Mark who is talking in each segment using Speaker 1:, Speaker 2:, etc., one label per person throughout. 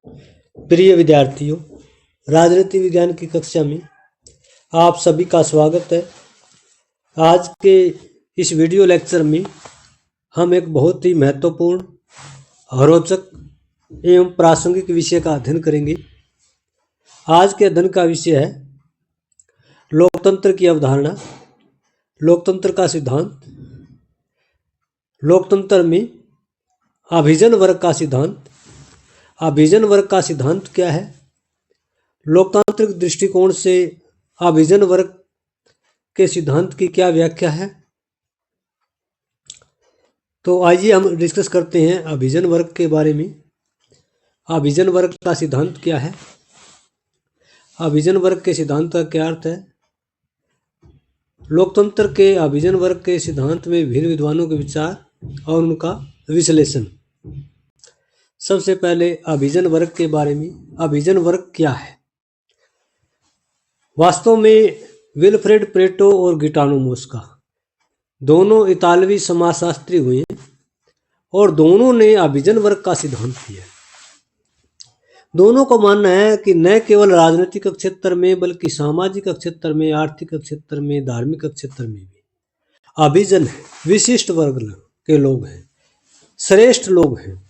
Speaker 1: प्रिय विद्यार्थियों, राजनीति विज्ञान की कक्षा में आप सभी का स्वागत है। आज के इस वीडियो लेक्चर में हम एक बहुत ही महत्वपूर्ण, रोचक एवं प्रासंगिक विषय का अध्ययन करेंगे। आज के अध्ययन का विषय है लोकतंत्र की अवधारणा, लोकतंत्र का सिद्धांत, लोकतंत्र में अभिजन वर्ग का सिद्धांत। अभिजन वर्ग का सिद्धांत क्या है? लोकतांत्रिक दृष्टिकोण से अभिजन वर्ग के सिद्धांत की क्या व्याख्या है? तो आइए हम डिस्कस करते हैं अभिजन वर्ग के बारे में। अभिजन वर्ग का सिद्धांत क्या है? अभिजन वर्ग के सिद्धांत का क्या अर्थ है? लोकतंत्र के अभिजन वर्ग के सिद्धांत में विभिन्न विद्वानों के विचार और उनका विश्लेषण। सबसे पहले अभिजन वर्ग के बारे में। अभिजन वर्ग क्या है? वास्तव में विल्फ्रेड पेरेटो और गिटानो मोस्का दोनों इतालवी समाजशास्त्री हुए और दोनों ने अभिजन वर्ग का सिद्धांत दिया। दोनों को मानना है कि न केवल राजनीतिक क्षेत्र में बल्कि सामाजिक क्षेत्र में, आर्थिक क्षेत्र में, धार्मिक क्षेत्र में भी अभिजन है, विशिष्ट वर्ग के लोग हैं, श्रेष्ठ लोग हैं,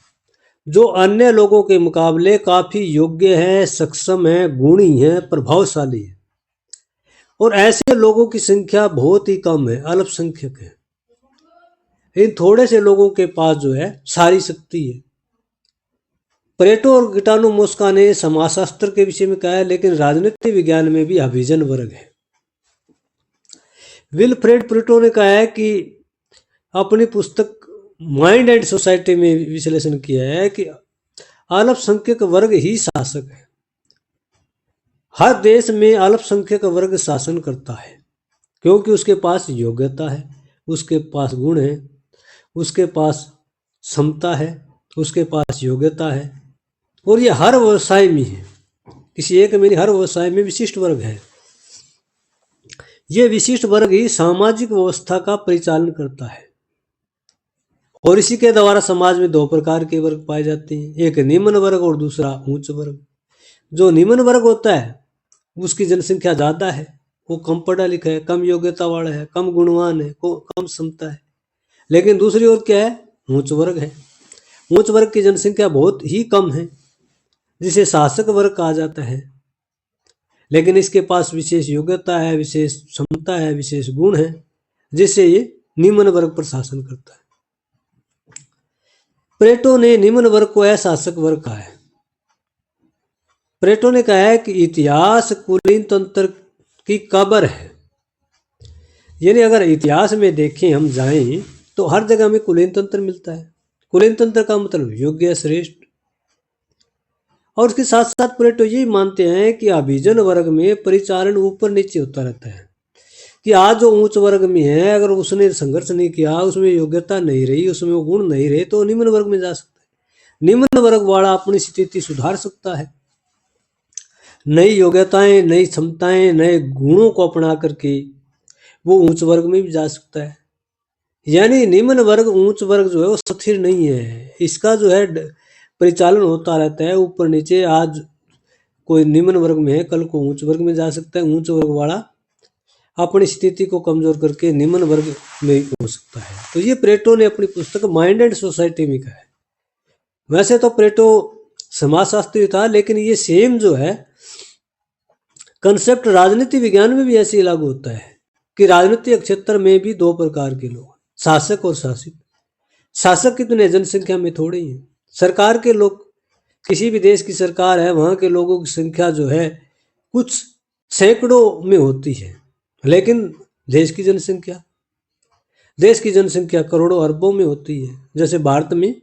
Speaker 1: जो अन्य लोगों के मुकाबले काफी योग्य है, सक्षम है, गुणी है, प्रभावशाली है। और ऐसे लोगों की संख्या बहुत ही कम है, अल्पसंख्यक है। इन थोड़े से लोगों के पास जो है सारी शक्ति है। पेरेटो और गिटानो मोस्का ने समाजशास्त्र के विषय में कहा है, लेकिन राजनीति विज्ञान में भी अभिजन वर्ग है। विल्फ्रेड पेरेटो ने कहा है कि अपनी पुस्तक माइंड एंड सोसाइटी में विश्लेषण किया है कि अल्पसंख्यक वर्ग ही शासक है। हर देश में अल्पसंख्यक वर्ग शासन करता है क्योंकि उसके पास योग्यता है, उसके पास गुण है, उसके पास क्षमता है, उसके पास योग्यता है। और ये हर व्यवसाय में है, किसी एक में नहीं, हर व्यवसाय में विशिष्ट वर्ग है। ये विशिष्ट वर्ग ही सामाजिक व्यवस्था का परिचालन करता है। और इसी के द्वारा समाज में दो प्रकार के वर्ग पाए जाते हैं, एक निम्न वर्ग और दूसरा उच्च वर्ग। जो निम्न वर्ग होता है उसकी जनसंख्या ज़्यादा है, वो कम पढ़ा लिखा है, कम योग्यता वाला है, कम गुणवान है, कम क्षमता है। लेकिन दूसरी ओर क्या है? उच्च वर्ग है। उच्च वर्ग की जनसंख्या बहुत ही कम है, जिसे शासक वर्ग कहा जाता है, लेकिन इसके पास विशेष योग्यता है, विशेष क्षमता है, विशेष गुण है, जिससे ये निम्न वर्ग पर शासन करता है। पेरेटो ने निम्न वर्ग को अशासक वर्ग कहा है। पेरेटो ने कहा है कि इतिहास कुलीन तंत्र की कब्र है। यानी अगर इतिहास में देखें, हम जाएं तो हर जगह में कुलीन तंत्र मिलता है। कुलीन तंत्र का मतलब योग्य, श्रेष्ठ। और उसके साथ साथ पेरेटो यही मानते हैं कि अभिजन वर्ग में परिचालन ऊपर नीचे होता रहता है, कि आज जो उच्च वर्ग में है, अगर उसने संघर्ष नहीं किया, उसमें योग्यता नहीं रही, उसमें वो गुण नहीं रहे, तो निम्न वर्ग में जा सकता है। निम्न वर्ग वाला अपनी स्थिति सुधार सकता है, नई योग्यताएं, नई क्षमताएं, नए गुणों को अपना करके वो उच्च वर्ग में भी जा सकता है। यानी निम्न वर्ग उच्च वर्ग जो है वो स्थिर नहीं है, इसका जो है परिचालन होता रहता है ऊपर नीचे। आज कोई निम्न वर्ग में है, कल को उच्च वर्ग में जा सकता है। उच्च वर्ग वाला अपनी स्थिति को कमजोर करके निम्न वर्ग में हो सकता है। तो ये पेरेटो ने अपनी पुस्तक माइंड एंड सोसाइटी में कहा है। वैसे तो पेरेटो समाजशास्त्री था, लेकिन ये सेम जो है कंसेप्ट राजनीति विज्ञान में भी ऐसे ही लागू होता है कि राजनीतिक क्षेत्र में भी दो प्रकार के लोग, शासक और शासित। शासक कितने जनसंख्या में थोड़े ही हैं। सरकार के लोग, किसी भी देश की सरकार है, वहां के लोगों की संख्या जो है कुछ सैकड़ों में होती है, लेकिन देश की जनसंख्या करोड़ों अरबों में होती है। जैसे भारत में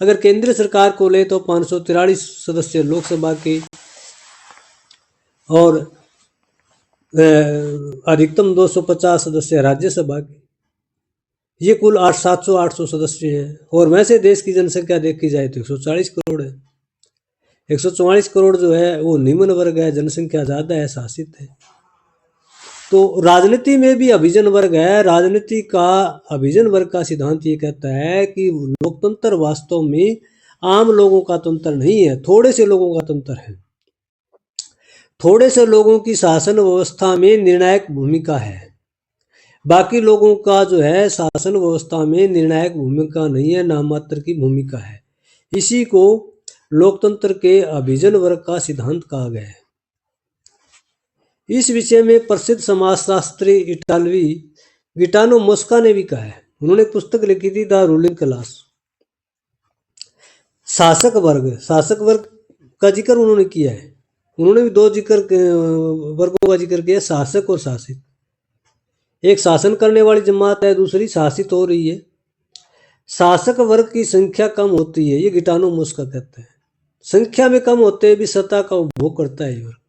Speaker 1: अगर केंद्र सरकार को ले तो 543 सदस्य लोकसभा के और अधिकतम 250 सदस्य राज्यसभा के, ये कुल 700-800 सदस्य हैं। और वैसे देश की जनसंख्या देखी जाए तो 140 करोड़ है। 144 करोड़ जो है वो निम्न वर्ग है, जनसंख्या ज़्यादा है, शासित है। तो राजनीति में भी अभिजन वर्ग है। राजनीति का अभिजन वर्ग का सिद्धांत ये कहता है कि लोकतंत्र वास्तव में आम लोगों का तंत्र नहीं है, थोड़े से लोगों का तंत्र है। थोड़े से लोगों की शासन व्यवस्था में निर्णायक भूमिका है, बाकी लोगों का जो है शासन व्यवस्था में निर्णायक भूमिका नहीं है, नाम मात्र की भूमिका है। इसी को लोकतंत्र के अभिजन वर्ग का सिद्धांत कहा गया है। इस विषय में प्रसिद्ध समाजशास्त्री इटालवी गिटानो मोस्का ने भी कहा है। उन्होंने एक पुस्तक लिखी थी द रूलिंग क्लास। शासक वर्ग का जिक्र उन्होंने किया है। उन्होंने भी दो वर्गों का जिक्र किया, शासक और शासित। एक शासन करने वाली जमात है, दूसरी शासित हो रही है। शासक वर्ग की संख्या कम होती है, ये गिटानो मोस्का कहते हैं। संख्या में कम होते भी सत्ता का उपभोग करता है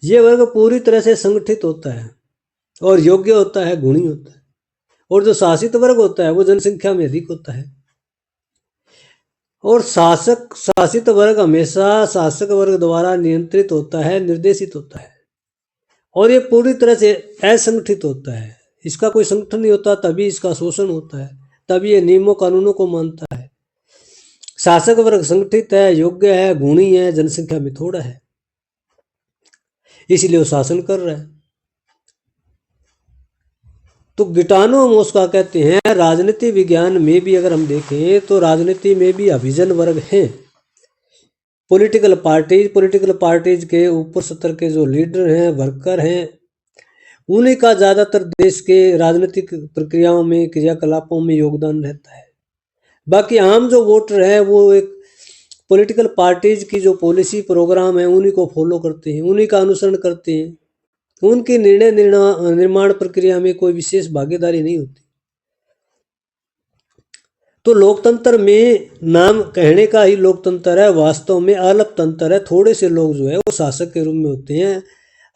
Speaker 1: ये वर्ग पूरी तरह से संगठित होता है और योग्य होता है, गुणी होता है। और जो शासित वर्ग होता है वो जनसंख्या में अधिक होता है। और शासित वर्ग हमेशा शासक वर्ग द्वारा नियंत्रित होता है, निर्देशित होता है, और ये पूरी तरह से असंगठित होता है। इसका कोई संगठन नहीं होता, तभी इसका शोषण होता है, तभी ये नियमों कानूनों को मानता है। शासक वर्ग संगठित है, योग्य है, गुणी है, जनसंख्या में थोड़ा है, इसलिए वो शासन कर रहा है। तो गिटानो मोस्का कहते हैं राजनीति विज्ञान में भी अगर हम देखें तो राजनीति में भी अभिजन वर्ग हैं। पॉलिटिकल पार्टीज के ऊपर सत्र के जो लीडर हैं, वर्कर हैं, उन्हीं का ज़्यादातर देश के राजनीतिक प्रक्रियाओं में, क्रियाकलापों में योगदान रहता है। बाकी आम जो वोटर है वो एक पॉलिटिकल पार्टीज की जो पॉलिसी प्रोग्राम है उन्हीं को फॉलो करते हैं, उन्हीं का अनुसरण करते हैं। उनकी निर्माण प्रक्रिया में कोई विशेष भागीदारी नहीं होती। तो लोकतंत्र में नाम कहने का ही लोकतंत्र है, वास्तव में अलप तंत्र है। थोड़े से लोग जो है वो शासक के रूप में होते हैं,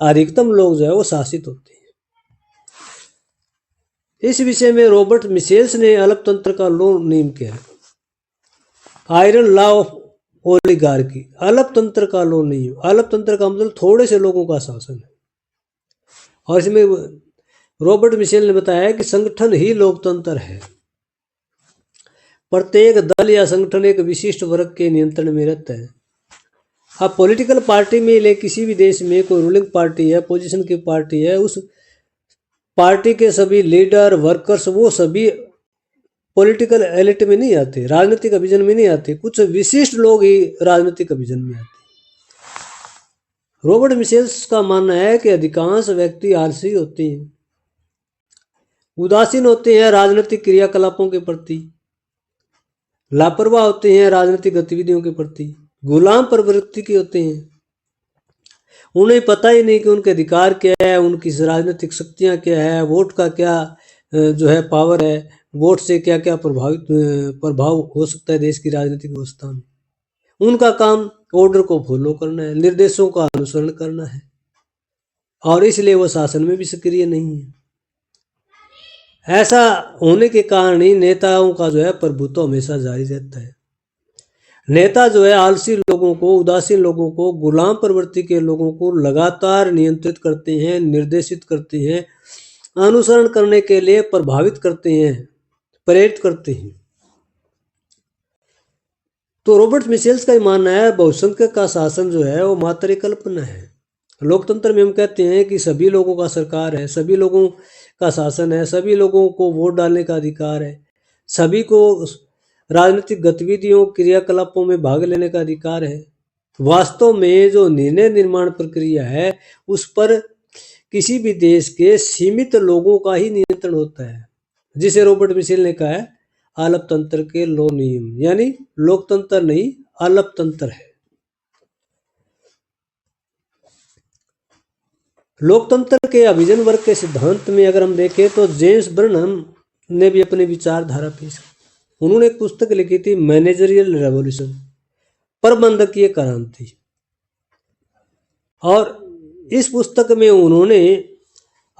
Speaker 1: अधिकतम लोग जो है वो शासित होते हैं। इस विषय में रॉबर्ट मिशेल्स ने अलप तंत्र का लो नेम किया है, आयरन लॉ ऑफ ओलिगार्की। अलप तंत्र का लो नहीं है। अलप तंत्र का मतलब थोड़े से लोगों का शासन है। और इसमें रॉबर्ट मिशेल ने बताया कि संगठन ही लोकतंत्र है। प्रत्येक दल या संगठन एक विशिष्ट वर्ग के नियंत्रण में रहता है। अब पॉलिटिकल पार्टी में ले, किसी भी देश में कोई रूलिंग पार्टी है, पोजीशन की पार्टी है, उस पार्टी के सभी लीडर, वर्कर्स, वो सभी पॉलिटिकल एलिट में नहीं आते, राजनीतिक अभिजन में नहीं आते। कुछ विशिष्ट लोग ही राजनीतिक अभिजन में आते। रॉबर्ट मिशेल्स का मानना है कि अधिकांश व्यक्ति आलसी होते हैं, उदासीन होते हैं राजनीतिक क्रियाकलापों के प्रति, लापरवाह होते हैं राजनीतिक गतिविधियों के प्रति, गुलाम प्रवृत्ति के होते हैं। उन्हें पता ही नहीं कि उनके अधिकार क्या है, उनकी राजनीतिक शक्तियां क्या है, वोट का क्या जो है पावर है, वोट से क्या क्या प्रभाव हो सकता है देश की राजनीतिक व्यवस्था में। उनका काम ऑर्डर को फॉलो करना है, निर्देशों का अनुसरण करना है, और इसलिए वो शासन में भी सक्रिय नहीं है। ऐसा होने के कारण ही नेताओं का जो है प्रभुत्व हमेशा जारी रहता है। नेता जो है आलसी लोगों को, उदासीन लोगों को, गुलाम प्रवृत्ति के लोगों को लगातार नियंत्रित करते हैं, निर्देशित करते हैं, अनुसरण करने के लिए प्रभावित करते हैं, प्रेरित करते हैं। तो रॉबर्ट मिशेल्स का मानना है बहुसंख्यक का शासन जो है वो मात्र एक कल्पना है। लोकतंत्र में हम कहते हैं कि सभी लोगों का सरकार है, सभी लोगों का शासन है, सभी लोगों को वोट डालने का अधिकार है, सभी को राजनीतिक गतिविधियों, क्रियाकलापों में भाग लेने का अधिकार है। वास्तव में जो निर्णय निर्माण प्रक्रिया है उस पर किसी भी देश के सीमित लोगों का ही नियंत्रण होता है, जिसे रॉबर्ट मिशेल ने कहा है आलप तंत्र के लो नियम, यानी लोकतंत्र नहीं, आलप तंत्र है। लोकतंत्र के अभिजन वर्ग के सिद्धांत में अगर हम देखें तो जेम्स बर्नम ने भी अपनी विचारधारा पेश की। उन्होंने एक पुस्तक लिखी थी मैनेजरियल रेवोल्यूशन, प्रबंधकीय क्रांति, और इस पुस्तक में उन्होंने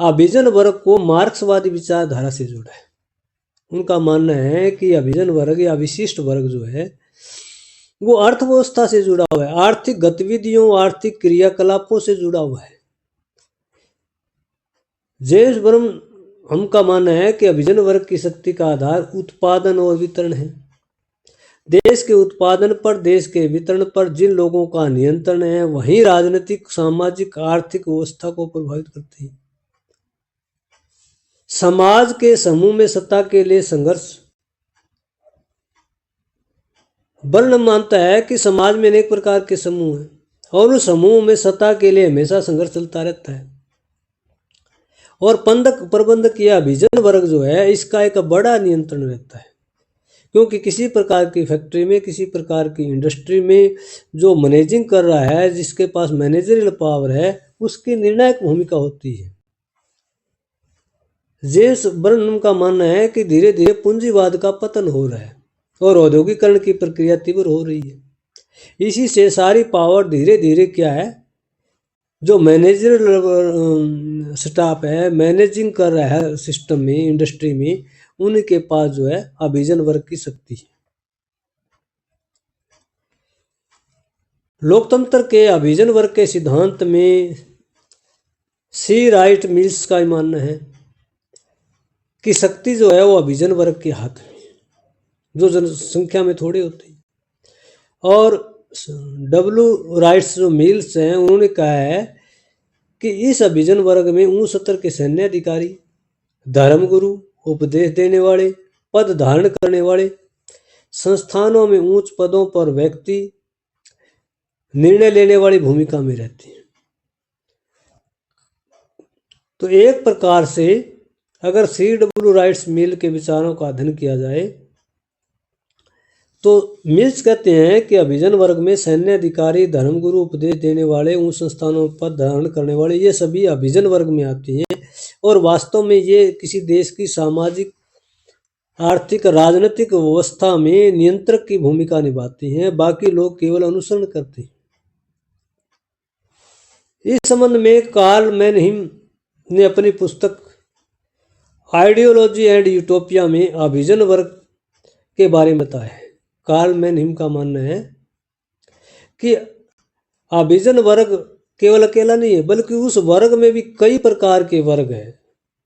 Speaker 1: अभिजन वर्ग को मार्क्सवादी विचारधारा से जोड़ा है। उनका मानना है कि अभिजन वर्ग या विशिष्ट वर्ग जो है वो अर्थव्यवस्था से जुड़ा हुआ है, आर्थिक गतिविधियों, आर्थिक क्रियाकलापों से जुड़ा हुआ है। जेम्स बर्नम का मानना है कि अभिजन वर्ग की शक्ति का आधार उत्पादन और वितरण है। देश के उत्पादन पर, देश के वितरण पर जिन लोगों का नियंत्रण है वही राजनीतिक, सामाजिक, आर्थिक व्यवस्था को प्रभावित करते हैं। समाज के समूह में सत्ता के लिए संघर्ष। वर्ण मानता है कि समाज में अनेक प्रकार के समूह हैं और उस समूह में सत्ता के लिए हमेशा संघर्ष चलता रहता है। और प्रबंधक या अभिजन वर्ग जो है इसका एक बड़ा नियंत्रण रहता है, क्योंकि किसी प्रकार की फैक्ट्री में, किसी प्रकार की इंडस्ट्री में जो मैनेजिंग कर रहा है, जिसके पास मैनेजरियल पावर है, उसकी निर्णायक भूमिका होती है। जेम्स बर्नम का मानना है कि धीरे धीरे पूंजीवाद का पतन हो रहा है और औद्योगिकरण की प्रक्रिया तीव्र हो रही है। इसी से सारी पावर धीरे धीरे क्या है, जो मैनेजरियल स्टाफ है, मैनेजिंग कर रहा है सिस्टम में, इंडस्ट्री में, उनके पास जो है अभिजन वर्ग की शक्ति है। लोकतंत्र के अभिजन वर्ग के सिद्धांत में सी राइट मिल्स का मानना है कि शक्ति जो है वो अभिजन वर्ग के हाथ में, जो जनसंख्या में थोड़े होते हैं। और डब्ल्यू राइट्स जो मिल्स हैं, उन्होंने कहा है कि इस अभिजन वर्ग में उच्च स्तर के सैन्य अधिकारी, धर्मगुरु, उपदेश देने वाले, पद धारण करने वाले, संस्थानों में उच्च पदों पर व्यक्ति निर्णय लेने वाली भूमिका में रहते हैं। तो एक प्रकार से अगर CW राइट्स मिल के विचारों का अध्ययन किया जाए तो मिल्स कहते हैं कि अभिजन वर्ग में सैन्य अधिकारी, धर्मगुरु, उपदेश देने वाले, उन संस्थानों पर धारण करने वाले, ये सभी अभिजन वर्ग में आते हैं। और वास्तव में ये किसी देश की सामाजिक, आर्थिक, राजनीतिक व्यवस्था में नियंत्रक की भूमिका निभाते हैं, बाकी लोग केवल अनुसरण करते हैं। इस संबंध में कार्ल मैनहीम ने अपनी पुस्तक आइडियोलॉजी एंड यूटोपिया में अभिजन वर्ग के बारे में बताया है। कार्ल मैनहीम का मानना है कि अभिजन वर्ग केवल अकेला नहीं है, बल्कि उस वर्ग में भी कई प्रकार के वर्ग हैं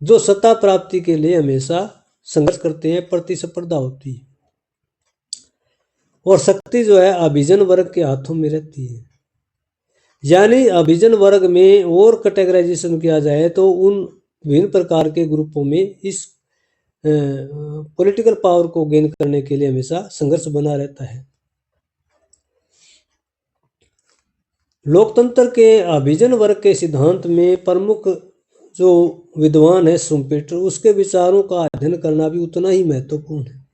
Speaker 1: जो सत्ता प्राप्ति के लिए हमेशा संघर्ष करते हैं, प्रतिस्पर्धा होती है। और शक्ति जो है अभिजन वर्ग के हाथों में रहती है। यानी अभिजन वर्ग में और कैटेगराइजेशन किया जाए तो उन विभिन्न प्रकार के ग्रुपों में इस पॉलिटिकल पावर को गेन करने के लिए हमेशा संघर्ष बना रहता है। लोकतंत्र के अभिजन वर्ग के सिद्धांत में प्रमुख जो विद्वान है शुम्पेटर, उसके विचारों का अध्ययन करना भी उतना ही महत्वपूर्ण है।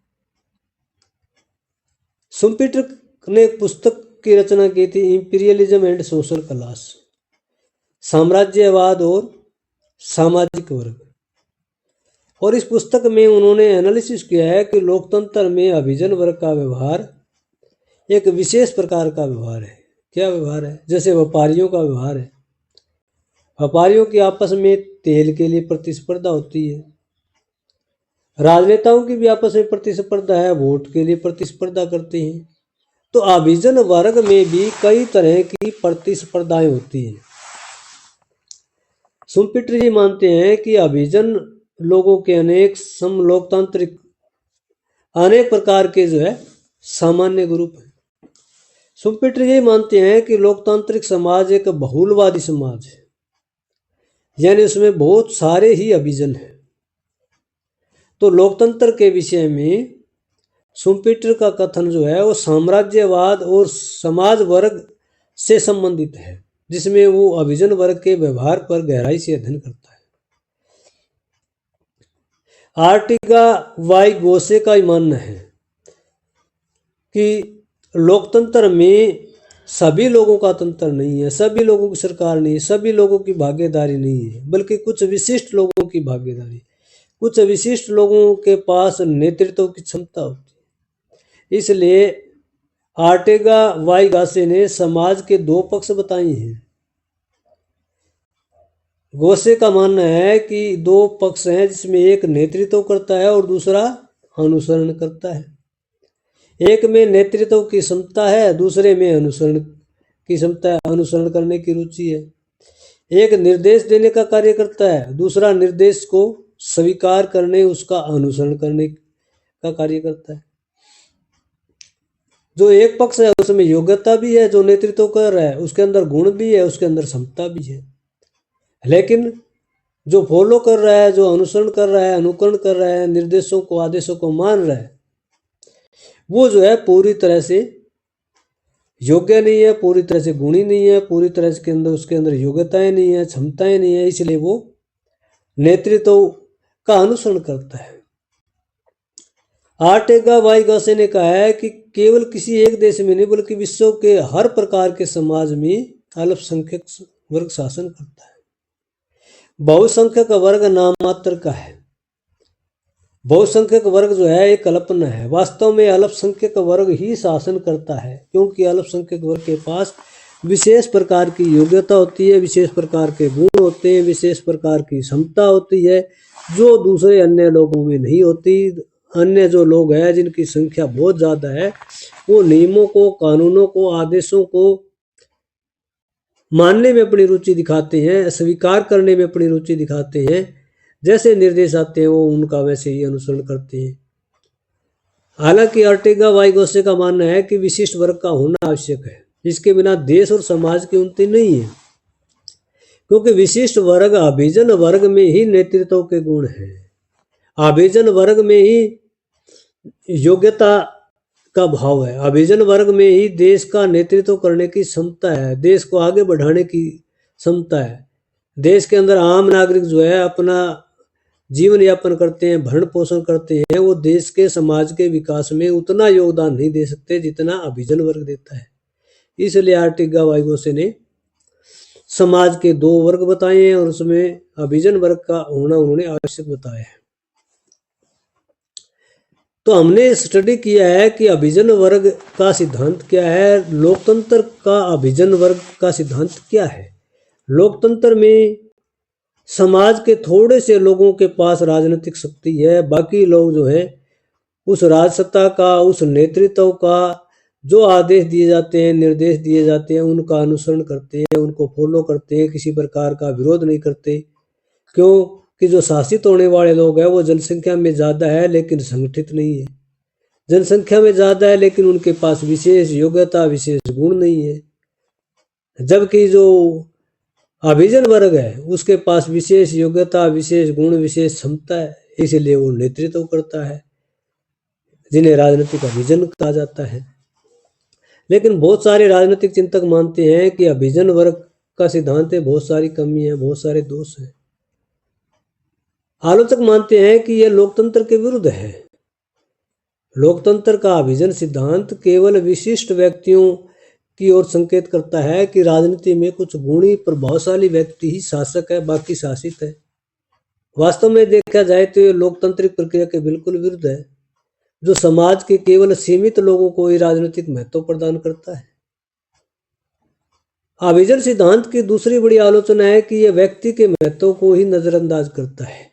Speaker 1: शुम्पेटर ने एक पुस्तक की रचना की थी, इंपीरियलिज्म एंड सोशल क्लास, साम्राज्यवाद और सामाजिक वर्ग। और इस पुस्तक में उन्होंने एनालिसिस किया है कि लोकतंत्र में अभिजन वर्ग का व्यवहार एक विशेष प्रकार का व्यवहार है। क्या व्यवहार है? जैसे व्यापारियों का व्यवहार है। व्यापारियों की आपस में तेल के लिए प्रतिस्पर्धा होती है, राजनेताओं की भी आपस में प्रतिस्पर्धा है, वोट के लिए प्रतिस्पर्धा करते हैं। तो अभिजन वर्ग में भी कई तरह की प्रतिस्पर्धाएं होती हैं। शुम्पेटर जी मानते हैं कि अभिजन लोगों के अनेक समलोकतांत्रिक, अनेक प्रकार के जो है सामान्य ग्रुप हैं। शुम्पेटर जी मानते हैं कि लोकतांत्रिक समाज एक बहुलवादी समाज है, यानी उसमें बहुत सारे ही अभिजन हैं। तो लोकतंत्र के विषय में शुम्पेटर का कथन जो है वो साम्राज्यवाद और समाज वर्ग से संबंधित है, जिसमें वो अभिजन वर्ग के व्यवहार पर गहराई से अध्ययन करता है। आर्टिगा वाई गोसे का ही मानना है कि लोकतंत्र में सभी लोगों का तंत्र नहीं है, सभी लोगों की सरकार नहीं है, सभी लोगों की भागीदारी नहीं है, बल्कि कुछ विशिष्ट लोगों की भागीदारी, कुछ विशिष्ट लोगों के पास नेतृत्व की क्षमता होती है। इसलिए आर्टेगा वाई गासे ने समाज के दो पक्ष बताए हैं। गोसे का मानना है कि दो पक्ष हैं, जिसमें एक नेतृत्व करता है और दूसरा अनुसरण करता है। एक में नेतृत्व की क्षमता है, दूसरे में अनुसरण की क्षमता है, अनुसरण करने की रुचि है। एक निर्देश देने का कार्य करता है, दूसरा निर्देश को स्वीकार करने, उसका अनुसरण करने का कार्य करता है। जो एक पक्ष है उसमें योग्यता भी है, जो नेतृत्व कर रहा है उसके अंदर गुण भी है, उसके अंदर क्षमता भी है। लेकिन जो फॉलो कर रहा है, जो अनुसरण कर रहा है, अनुकरण कर रहा है, निर्देशों को आदेशों को मान रहा है, वो जो है पूरी तरह से योग्य नहीं है, पूरी तरह से गुणी नहीं है, पूरी तरह से उसके अंदर योग्यताएं नहीं है, क्षमताएं नहीं है, इसलिए वो नेतृत्व का अनुसरण करता है। आर्टेगा वाई गासे ने कहा है कि केवल किसी एक देश में नहीं बल्कि विश्व के हर प्रकार के समाज में अल्पसंख्यक वर्ग शासन करता है। बहुसंख्यक वर्ग नाम मात्र का है। बहुसंख्यक वर्ग जो है एक कल्पना है, वास्तव में अल्पसंख्यक वर्ग ही शासन करता है, क्योंकि अल्पसंख्यक वर्ग के पास विशेष प्रकार की योग्यता होती है, विशेष प्रकार के गुण होते हैं, विशेष प्रकार की क्षमता होती है जो दूसरे अन्य लोगों में नहीं होती। अन्य जो लोग हैं जिनकी संख्या बहुत ज़्यादा है, वो नियमों को, कानूनों को, आदेशों को मानने में अपनी रुचि दिखाते हैं, स्वीकार करने में अपनी रुचि दिखाते हैं, जैसे निर्देश आते हैं वो उनका वैसे ही अनुसरण करते हैं। हालांकि अर्टेगा वाई गोसे का मानना है कि विशिष्ट वर्ग का होना आवश्यक है, इसके बिना देश और समाज की उन्नति नहीं है, क्योंकि विशिष्ट वर्ग अभिजन वर्ग में ही नेतृत्व के गुण हैं, अभिजन वर्ग में ही योग्यता का भाव है, अभिजन वर्ग में ही देश का नेतृत्व करने की क्षमता है, देश को आगे बढ़ाने की क्षमता है। देश के अंदर आम नागरिक जो है अपना जीवन यापन करते हैं, भरण पोषण करते हैं, वो देश के समाज के विकास में उतना योगदान नहीं दे सकते जितना अभिजन वर्ग देता है। इसलिए आर्टेगा वाई गोसे ने समाज के दो वर्ग बताए हैं और उसमें अभिजन वर्ग का होना उन्होंने आवश्यक बताया है। तो हमने स्टडी किया है कि अभिजन वर्ग का सिद्धांत क्या है, लोकतंत्र का अभिजन वर्ग का सिद्धांत क्या है। लोकतंत्र में समाज के थोड़े से लोगों के पास राजनीतिक शक्ति है, बाकी लोग जो है उस राजसत्ता का, उस नेतृत्व का जो आदेश दिए जाते हैं, निर्देश दिए जाते हैं, उनका अनुसरण करते हैं, उनको फॉलो करते हैं, किसी प्रकार का विरोध नहीं करते। क्यों कि जो शासित होने वाले लोग हैं वो जनसंख्या में ज़्यादा है लेकिन संगठित नहीं है, जनसंख्या में ज़्यादा है लेकिन उनके पास विशेष योग्यता, विशेष गुण नहीं है। जबकि जो अभिजन वर्ग है उसके पास विशेष योग्यता, विशेष गुण, विशेष क्षमता है, इसलिए वो नेतृत्व करता है, जिन्हें राजनीतिक अभिजन कहा जाता है। लेकिन बहुत सारे राजनीतिक चिंतक मानते हैं कि अभिजन वर्ग का सिद्धांत में बहुत सारी कमी है, बहुत सारे दोष हैं। आलोचक मानते हैं कि यह लोकतंत्र के विरुद्ध है। लोकतंत्र का अभिजन सिद्धांत केवल विशिष्ट व्यक्तियों की ओर संकेत करता है कि राजनीति में कुछ गुणी प्रभावशाली व्यक्ति ही शासक है, बाकी शासित है। वास्तव में देखा जाए तो ये लोकतांत्रिक प्रक्रिया के बिल्कुल विरुद्ध है, जो समाज के केवल सीमित लोगों को ही राजनीतिक महत्व प्रदान करता है। अभिजन सिद्धांत की दूसरी बड़ी आलोचना है कि यह व्यक्ति के महत्व को ही नजरअंदाज करता है।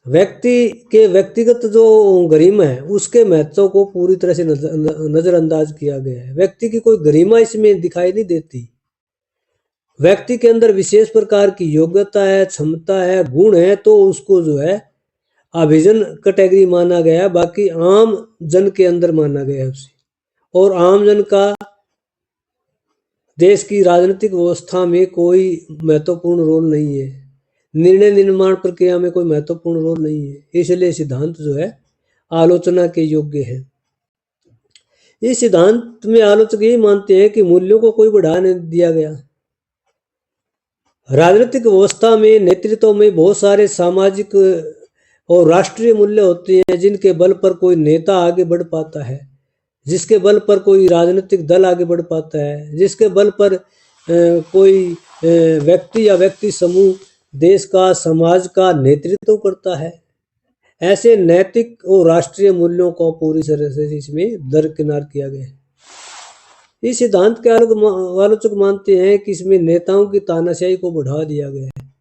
Speaker 1: व्यक्ति के व्यक्तिगत जो गरिमा है उसके महत्व को पूरी तरह से नजरअंदाज किया गया है। व्यक्ति की कोई गरिमा इसमें दिखाई नहीं देती। व्यक्ति के अंदर विशेष प्रकार की योग्यता है, क्षमता है, गुण है, तो उसको जो है अभिजन कैटेगरी माना गया, बाकी आम जन के अंदर माना गया उसे। और आम जन का देश की राजनीतिक व्यवस्था में कोई महत्वपूर्ण रोल नहीं है, निर्णय निर्माण प्रक्रिया में कोई महत्वपूर्ण रोल नहीं है। इसलिए सिद्धांत जो है आलोचना के योग्य है। इस सिद्धांत में आलोचक यही मानते हैं कि मूल्यों को कोई बढ़ा नहीं दिया गया। राजनीतिक व्यवस्था में, नेतृत्व में बहुत सारे सामाजिक और राष्ट्रीय मूल्य होते हैं जिनके बल पर कोई नेता आगे बढ़ पाता है, जिसके बल पर कोई राजनीतिक दल आगे बढ़ पाता है, जिसके बल पर कोई व्यक्ति या व्यक्ति समूह देश का, समाज का नेतृत्व करता है। ऐसे नैतिक और राष्ट्रीय मूल्यों को पूरी तरह से इसमें दरकिनार किया गया है। इस सिद्धांत के आलोचक मानते हैं कि इसमें नेताओं की तानाशाही को बढ़ा दिया गया है।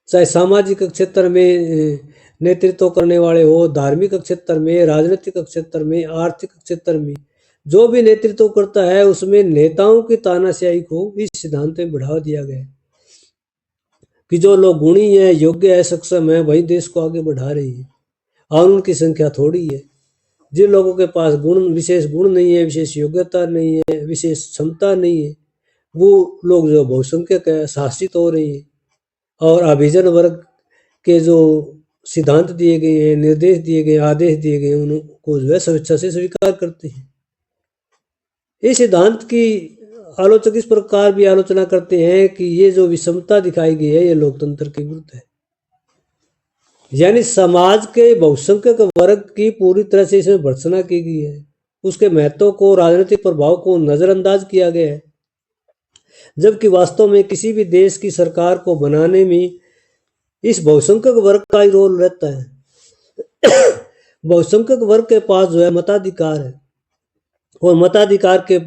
Speaker 1: चाहे सामाजिक क्षेत्र में नेतृत्व करने वाले हो, धार्मिक क्षेत्र में, राजनीतिक क्षेत्र में, आर्थिक क्षेत्र में, जो भी नेतृत्व करता है उसमें नेताओं की तानाशाही को इस सिद्धांत में बढ़ा दिया गया है कि जो लोग गुणी है, योग्य है, सक्षम है, वही देश को आगे बढ़ा रही है और उनकी संख्या थोड़ी है। जिन लोगों के पास विशेष गुण नहीं है, विशेष योग्यता नहीं है, विशेष क्षमता नहीं है, वो लोग जो बहुसंख्यक है शासित हो रही है। और अभिजन वर्ग के जो सिद्धांत दिए गए हैं, निर्देश दिए गए, आदेश दिए गए, उनको जो है स्वेच्छा से स्वीकार करते हैं। इस सिद्धांत की आलोचक इस प्रकार भी आलोचना करते हैं कि ये जो विषमता दिखाई गई है ये लोकतंत्र के विरुद्ध है, यानी समाज के बहुसंख्यक वर्ग की पूरी तरह से इसमें भर्त्सना की गई है, उसके महत्व को, राजनीतिक प्रभाव को नजरअंदाज किया गया है, जबकि वास्तव में किसी भी देश की सरकार को बनाने में इस बहुसंख्यक वर्ग का ही रोल रहता है। बहुसंख्यक वर्ग के पास जो है मताधिकार है, और मताधिकार के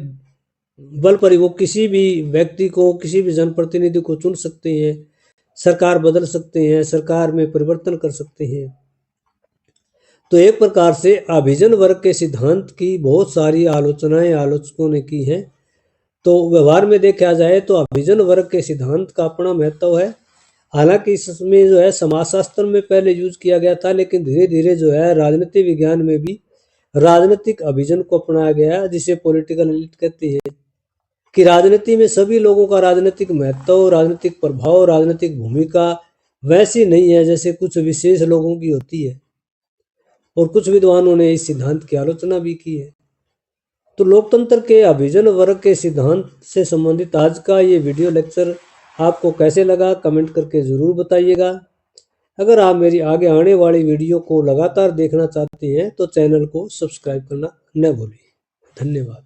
Speaker 1: बल पर वो किसी भी व्यक्ति को, किसी भी जनप्रतिनिधि को चुन सकते हैं, सरकार बदल सकते हैं, सरकार में परिवर्तन कर सकते हैं। तो एक प्रकार से अभिजन वर्ग के सिद्धांत की बहुत सारी आलोचनाएं आलोचकों ने की हैं। तो व्यवहार में देखा जाए तो अभिजन वर्ग के सिद्धांत का अपना महत्व है। हालांकि इसमें जो है समाजशास्त्र में पहले यूज किया गया था, लेकिन धीरे धीरे जो है राजनीति विज्ञान में भी राजनीतिक अभिजन को अपनाया गया, जिसे पॉलिटिकल एलिट कहते हैं। कि राजनीति में सभी लोगों का राजनीतिक महत्व, राजनीतिक प्रभाव, राजनीतिक भूमिका वैसी नहीं है जैसे कुछ विशेष लोगों की होती है। और कुछ विद्वानों ने इस सिद्धांत की आलोचना भी की है। तो लोकतंत्र के अभिजन वर्ग के सिद्धांत से संबंधित आज का ये वीडियो लेक्चर आपको कैसे लगा, कमेंट करके ज़रूर बताइएगा। अगर आप मेरी आगे आने वाली वीडियो को लगातार देखना चाहते हैं तो चैनल को सब्सक्राइब करना न भूलिए। धन्यवाद।